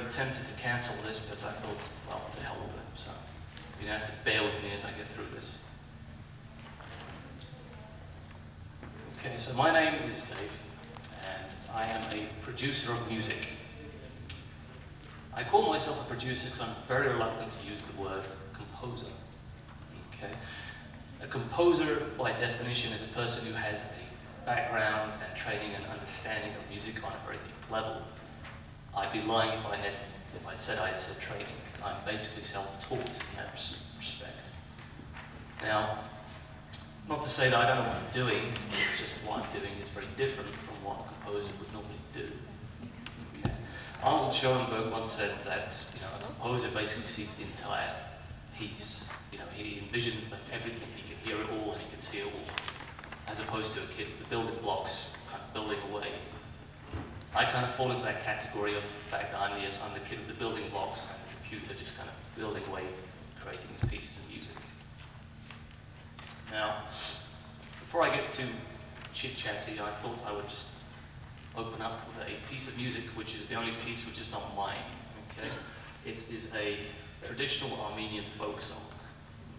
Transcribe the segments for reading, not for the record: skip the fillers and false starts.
tempted to cancel this, but I thought, well, to hell with it. So you're going to have to bear with me as I get through this. Okay, so my name is Dave, and I am a producer of music. I call myself a producer because I'm very reluctant to use the word composer. Okay? A composer, by definition, is a person who has a background and training and understanding of music on a very deep level. I'd be lying if I said I had said training. I'm basically self-taught in that respect. Now, not to say that I don't know what I'm doing, it's just what I'm doing is very different from what a composer would normally do. Okay. Arnold Schoenberg once said that a composer basically sees the entire piece. He envisions that everything, he can hear it all and he can see it all, as opposed to a kid with the building blocks kind of building away. I kind of fall into that category of the fact that I'm the kid with the building blocks and the computer just kind of building away, creating these pieces of music. Now, before I get too chit-chatty, I thought I would just open up with a piece of music which is the only piece which is not mine. Okay? It is a traditional Armenian folk song.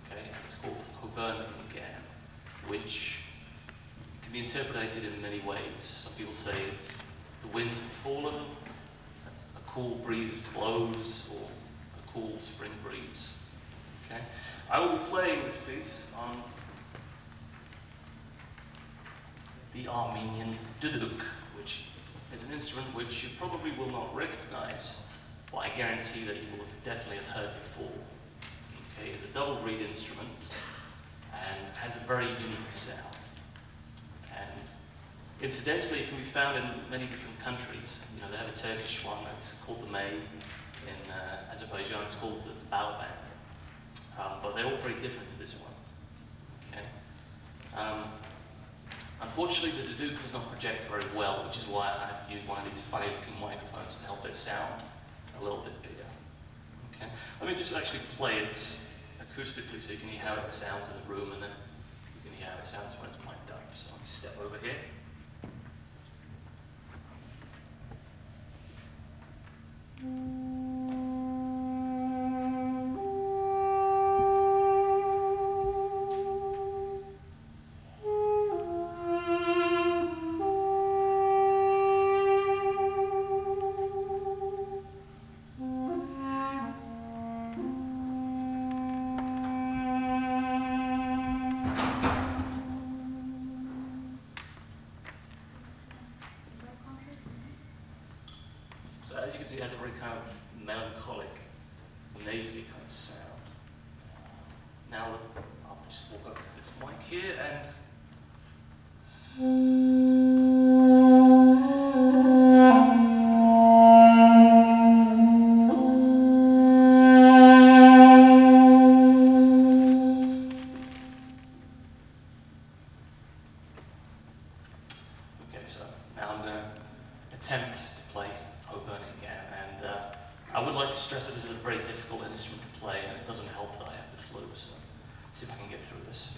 Okay? It's called Hovern Gan, which can be interpreted in many ways. Some people say it's the winds have fallen, a cool breeze blows, or a cool spring breeze. Okay? I will be playing this piece on the Armenian duduk, which is an instrument which you probably will not recognize, but I guarantee that you will definitely have heard before. Okay, it's a double reed instrument and has a very unique sound. And incidentally, it can be found in many different countries. They have a Turkish one that's called the May. In Azerbaijan, it's called the Balban. But they're all very different to this one. Okay. Unfortunately, the duduk does not project very well, which is why I have to use one of these funny-looking microphones to help it sound a little bit bigger. Okay. Let me just actually play it acoustically so you can hear how it sounds in the room, and then you can hear how it sounds when it's mic'd up. So let me step over here. As you can see, it has a very kind of melancholic, nasally kind of sound. Now, I'll just walk over to this mic here and... Okay, so now I'm going to attempt to play Hovern Gan, and I would like to stress that this is a very difficult instrument to play, and it doesn't help that I have the flu, so see if I can get through this.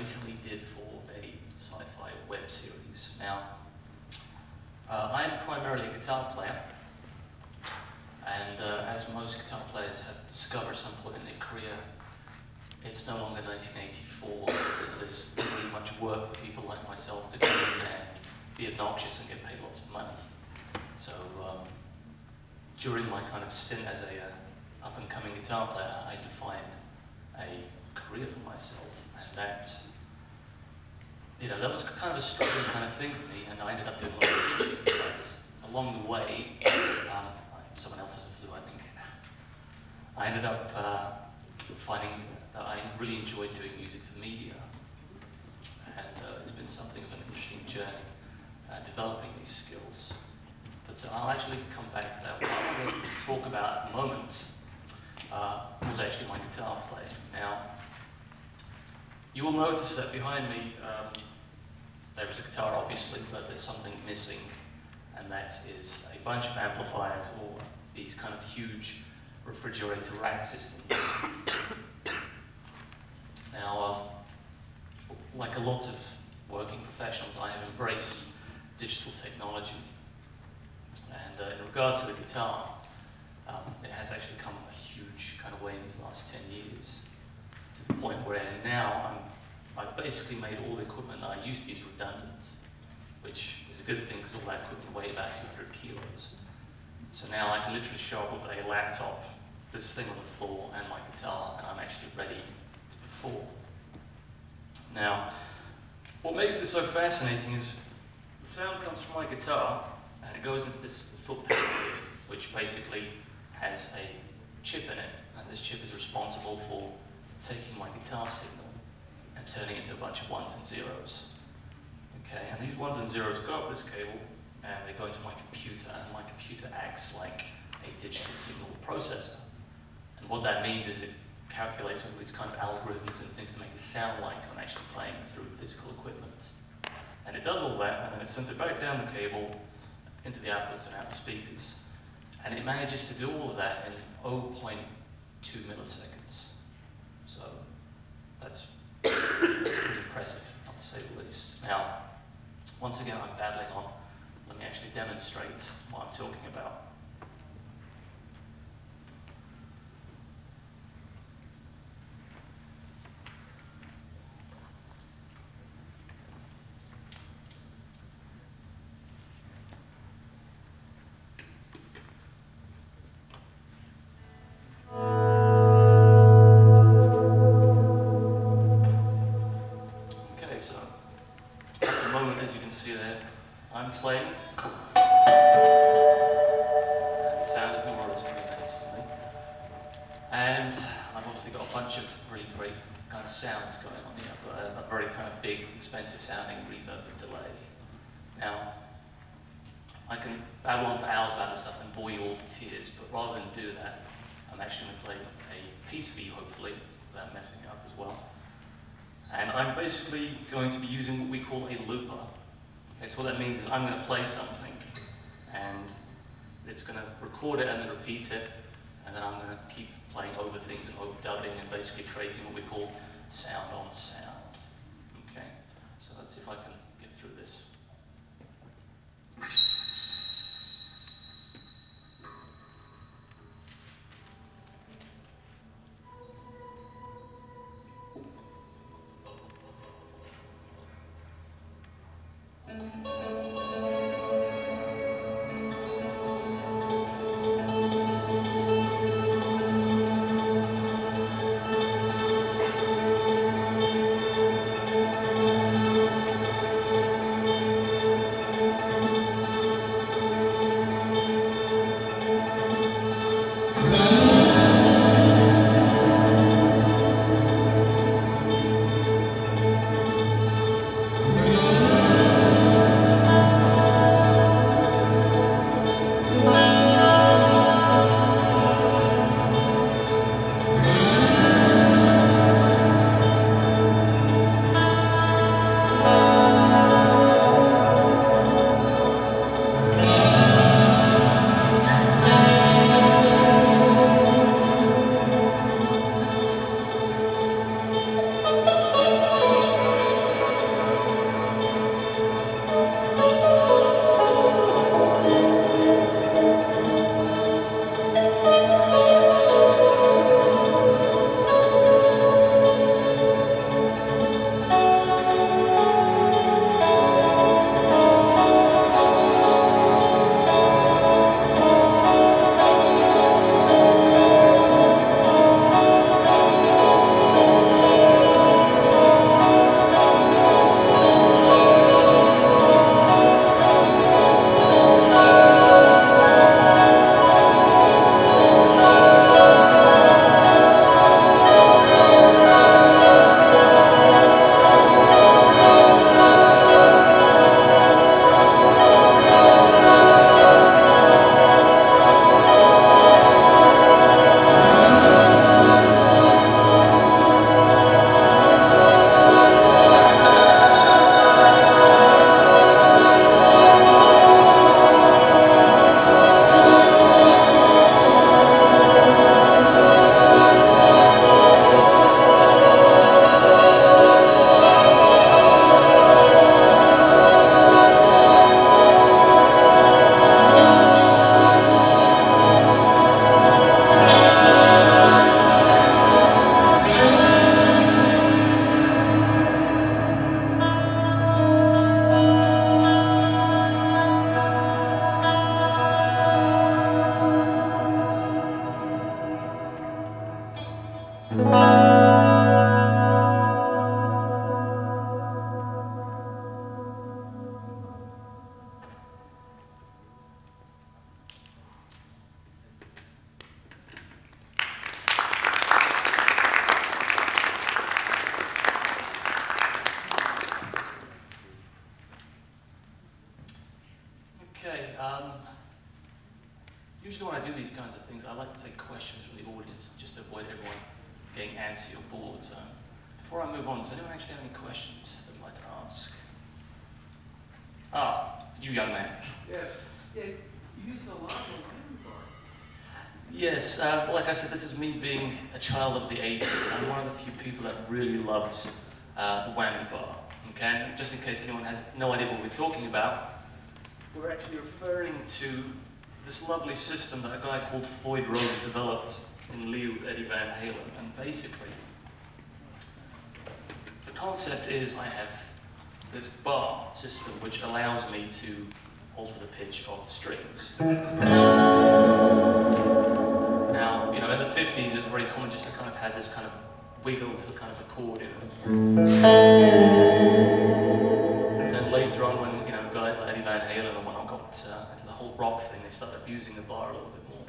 recently did for a sci-fi web series. Now, I'm primarily a guitar player, and as most guitar players have discovered at some point in their career, it's no longer 1984, so there's not really much work for people like myself to come in and be obnoxious and get paid lots of money. So during my kind of stint as a up-and-coming guitar player, I defined a career for myself, and that, you know, that was kind of a struggling kind of thing for me, and I ended up doing a lot of teaching, but along the way, someone else has a flu, I think. I ended up finding that I really enjoyed doing music for media, and it's been something of an interesting journey developing these skills. But I'll actually come back to that. What I want to talk about at the moment was actually my guitar playing. Now, you will notice that behind me there is a guitar, obviously, but there's something missing, and that is a bunch of amplifiers, or these kind of huge refrigerator rack systems. Now, like a lot of working professionals, I have embraced digital technology. And in regards to the guitar, it has actually come a huge kind of way in these last 10 years, to the point where now I've basically made all the equipment that I used to use redundant, which is a good thing because all that equipment weighed about 200 kilos. So now I can literally show up with a laptop, this thing on the floor, and my guitar, and I'm actually ready to perform. Now, what makes this so fascinating is the sound comes from my guitar, and it goes into this foot pedal here, which basically has a chip in it, and this chip is responsible for taking my guitar signal and turning it into a bunch of ones and zeros. Okay, and these ones and zeros go up this cable, and they go into my computer, and my computer acts like a digital signal processor. And what that means is it calculates all these kind of algorithms and things to make it sound like I'm actually playing through physical equipment. And it does all that, and then it sends it back down the cable into the outputs and out the speakers. And it manages to do all of that in 0.2 milliseconds. So that's pretty impressive, not to say the least. Now, once again, I'm babbling on. Let me actually demonstrate what I'm talking about. As you can see there, I'm playing, and the sound is more or less coming out instantly. And I've obviously got a bunch of really great kind of sounds going on here. I've got a very kind of big, expensive sounding reverb and delay. Now, I can babble on for hours about this stuff and bore you all to tears, but rather than do that, I'm actually going to play a piece for you, hopefully, without messing it up as well. And I'm basically going to be using what we call a looper. Okay, so what that means is I'm going to play something, and it's going to record it and then repeat it, and then I'm going to keep playing over things and overdubbing and basically creating what we call sound on sound. Okay, so let's see if I can get through this. Okay, usually when I do these kinds of things, I like to take questions from the audience just to avoid everyone getting antsy or bored. So before I move on, does anyone actually have any questions they'd like to ask? Ah, you young man. Yes. Yeah, you use a lot of whammy bar. Yes, like I said, this is me being a child of the 80s. I'm one of the few people that really loves the whammy bar. Okay, and just in case anyone has no idea what we're talking about, we're actually referring to this lovely system that a guy called Floyd Rose developed in lieu of Eddie Van Halen. And basically, the concept is I have this bar system which allows me to alter the pitch of the strings. Now, you know, in the 50s it was very common just to kind of have this kind of wiggle to kind of accordion. And then later on when, you know, guys like Eddie Van Halen and whatnot got into the whole rock thing, they started abusing the bar a little bit more.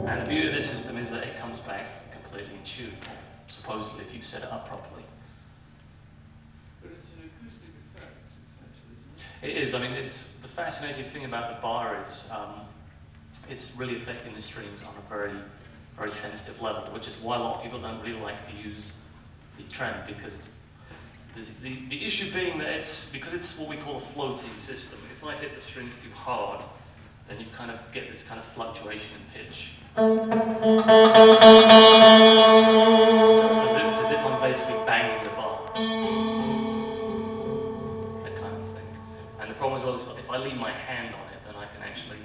And the beauty of this system is that it comes back completely in tune, supposedly if you set it up properly. But it's an acoustic effect, essentially, isn't It is. I mean, it's the fascinating thing about the bar is it's really affecting the strings on a very, very sensitive level, which is why a lot of people don't really like to use the trem, because the issue being that because it's what we call a floating system. If I hit the strings too hard, then you kind of get this kind of fluctuation in pitch. It's as if I'm basically banging the bar. That kind of thing. And the problem as well is if I leave my hand on it, then I can actually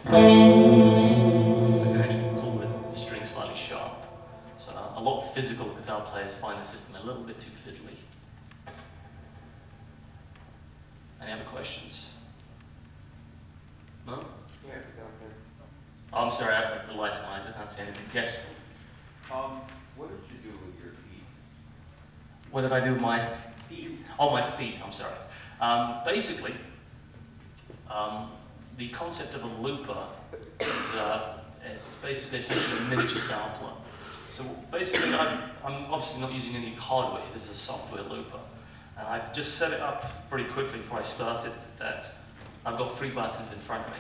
pull the string slightly sharp. So a lot of physical guitar players find the system a little bit too fiddly. Any other questions? No? Yeah, down there. Oh, I'm sorry, the lights on, I can't see anything. Yes? What did you do with your feet? What did I do with my Feet. Oh, my feet, I'm sorry. Basically, the concept of a looper is it's basically essentially a miniature sampler. So basically, I'm obviously not using any hardware, this is a software looper. And I just set it up pretty quickly before I started that I've got 3 buttons in front of me.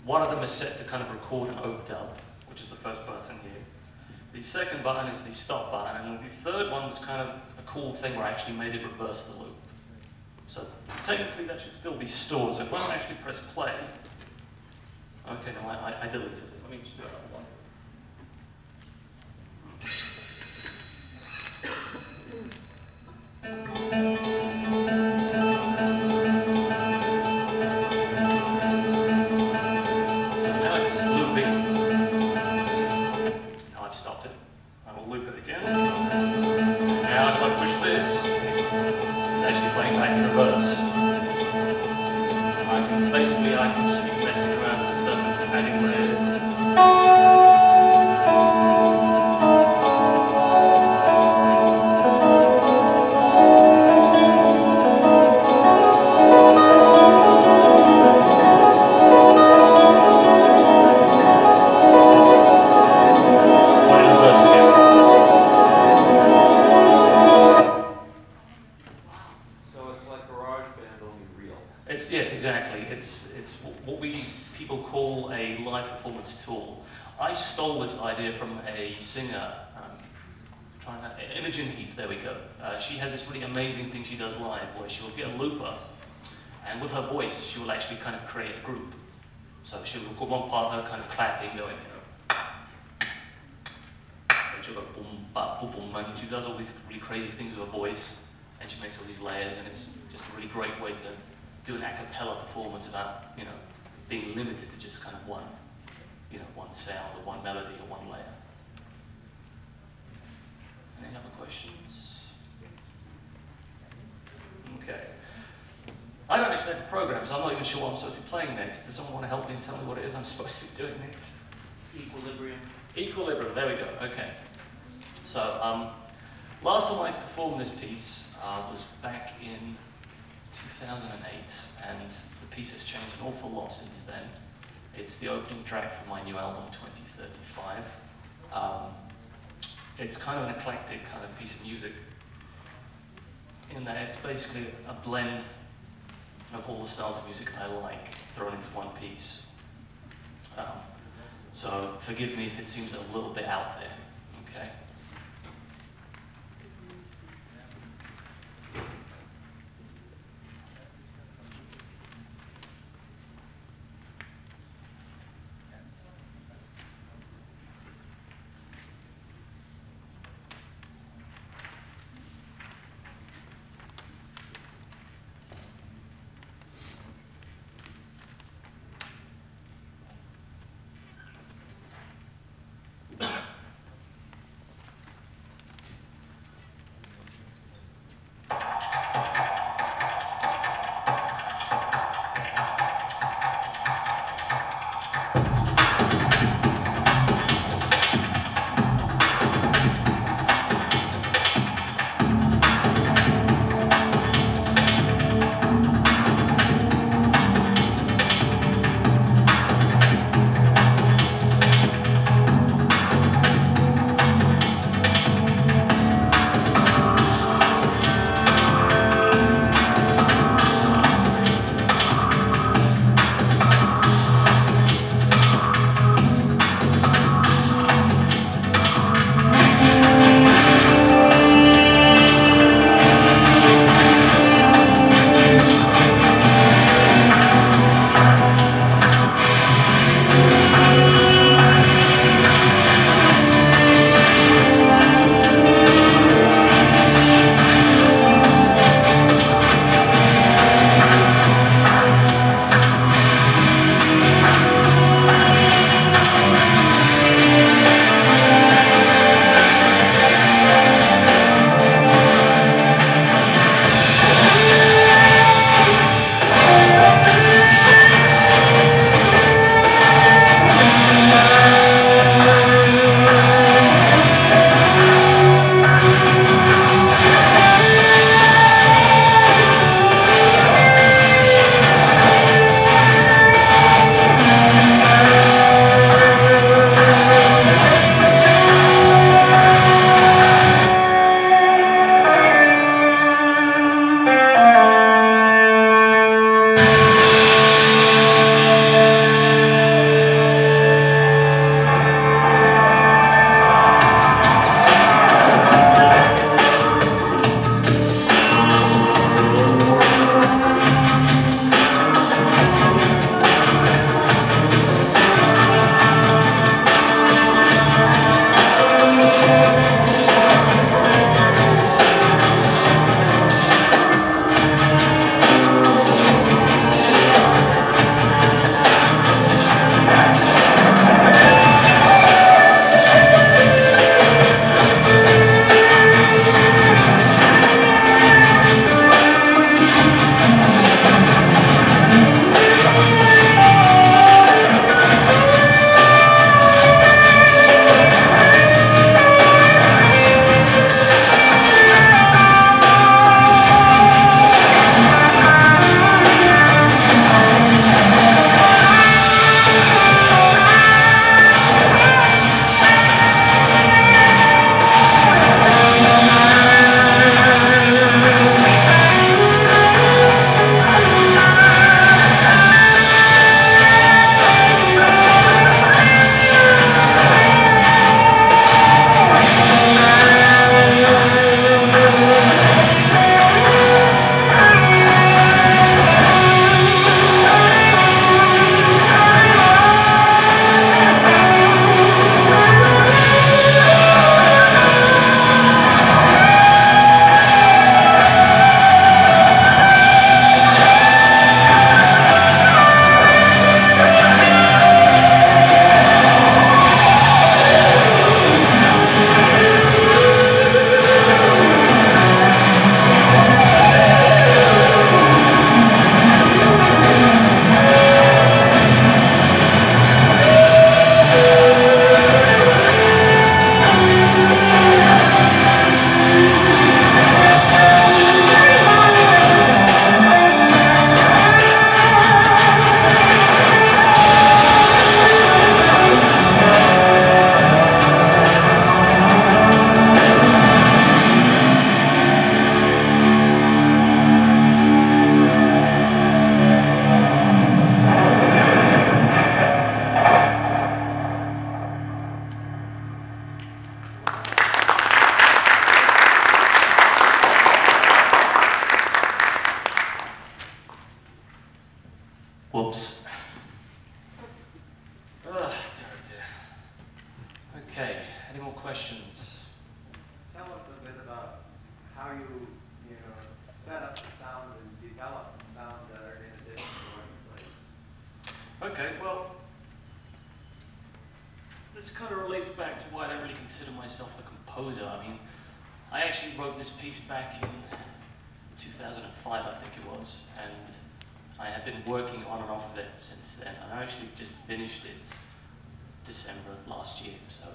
One of them is set to kind of record and overdub, which is the first button here. The second button is the stop button, and the third one was kind of a cool thing where I actually made it reverse the loop. So technically that should still be stored, so if I don't actually press play, okay, no, I deleted it. Let me just do another one. So now it's looping. Now I've stopped it. I will loop it again. Now if I push this, it's actually playing back in reverse. I can just keep messing around with stuff and adding layers. Yes, exactly. It's what people call a live performance tool. I stole this idea from a singer, Imogen Heap, there we go. She has this really amazing thing she does live where she will get a looper, and with her voice she will actually kind of create a group. So she'll record one part of her kind of clapping going, you know, and she'll go boom, ba, boom, boom, and she does all these really crazy things with her voice, and she makes all these layers, and it's just a really great way to do an a cappella performance without, you know, being limited to just kind of one, you know, one sound or one melody or one layer. Any other questions? Okay. I don't actually have a program, so I'm not even sure what I'm supposed to be playing next. Does someone want to help me and tell me what it is I'm supposed to be doing next? Equilibrium. Equilibrium, there we go, okay. So, last time I performed this piece was back in 2008, and the piece has changed an awful lot since then. It's the opening track for my new album, 2035. It's kind of an eclectic kind of piece of music, in that it's basically a blend of all the styles of music I like thrown into one piece. So forgive me if it seems a little bit out there, okay? Okay, any more questions? Tell us a bit about how you set up the sounds and develop the sounds that are in addition to what you play. Okay, well, this kind of relates back to why I don't really consider myself a composer. I mean, I actually wrote this piece back in 2005, I think it was, and I have been working on and off of it since then. And I actually just finished it December last year, so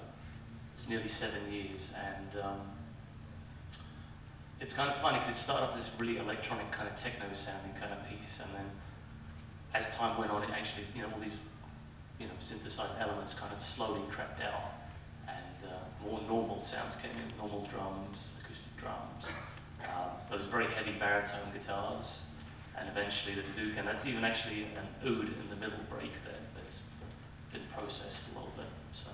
it's nearly 7 years. And it's kind of funny because it started off this really electronic kind of techno-sounding kind of piece, and then as time went on, it actually, all these, synthesized elements kind of slowly crept out, and more normal sounds came in, normal drums, acoustic drums, those very heavy baritone guitars, and eventually the Duke, and that's even actually an oud in the middle break there that's been processed a little bit. So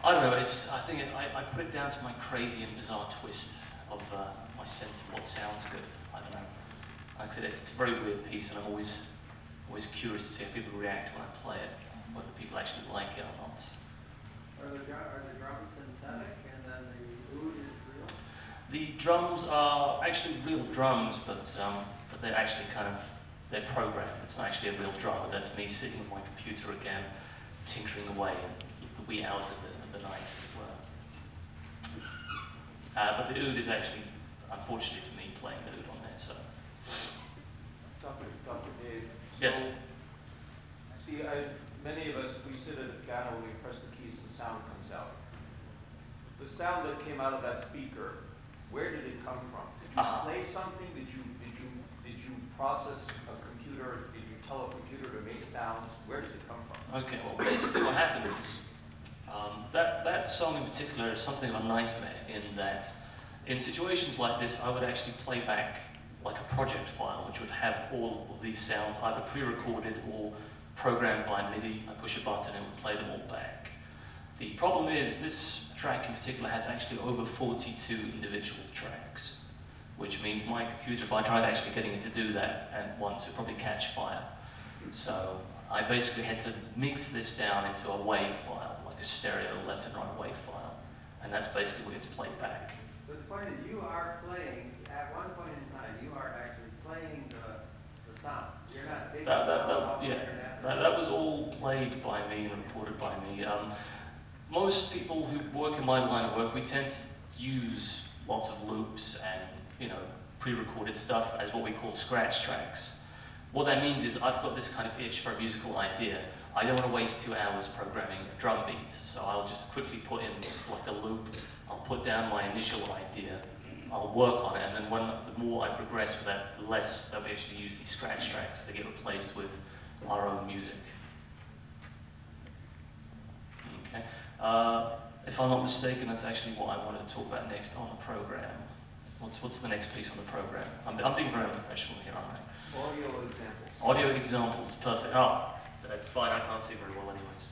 I don't know. I think I put it down to my crazy and bizarre twist of my sense of what sounds good. I don't know. Like I said, it's a very weird piece, and I'm always curious to see how people react when I play it, whether people actually like it or not. Are the drums synthetic, and then the oud is real? The drums are actually real drums, but they're actually they're programmed. It's not actually a real drum. That's me sitting with my computer again, tinkering away in the wee hours of the night, as it were. But the oud is actually, unfortunately, it's me playing the oud on there. So. Dr. Dave. Yes. So, see, many of us, we sit at a piano and we press the keys and sound comes out. The sound that came out of that speaker, where did it come from? Did you play something? Did you process a computer? Did you tell a computer to make sounds? Where does it come from? Okay, well, basically what happened is, that song in particular is something of a nightmare in that in situations like this, I would actually play back like a project file, which would have all of these sounds either pre-recorded or programmed via MIDI. I push a button and it would play them all back. The problem is this track in particular has actually over 42 individual tracks, which means my computer, if I tried actually getting it to do that at once, it would probably catch fire. So I basically had to mix this down into a WAV file, like a stereo left and right WAV file, and that's basically what gets played back. But the point is, you are playing, at one point in time, you are actually playing the sound. You're not taking the sound off the internet. That was all played by me and recorded by me. Most people who work in my line of work, we tend to use lots of loops and pre-recorded stuff as what we call scratch tracks. What that means is I've got this kind of itch for a musical idea. I don't want to waste 2 hours programming a drum beat, so I'll just quickly put in like a loop. I'll put down my initial idea. I'll work on it, and then the more I progress with that, the less that we actually use these scratch tracks. They get replaced with our own music. Okay. If I'm not mistaken, that's actually what I want to talk about next on the program. What's the next piece on the program? I'm being very unprofessional here, aren't I? Audio examples. Audio examples, perfect. Oh, that's fine. I can't see very well anyways.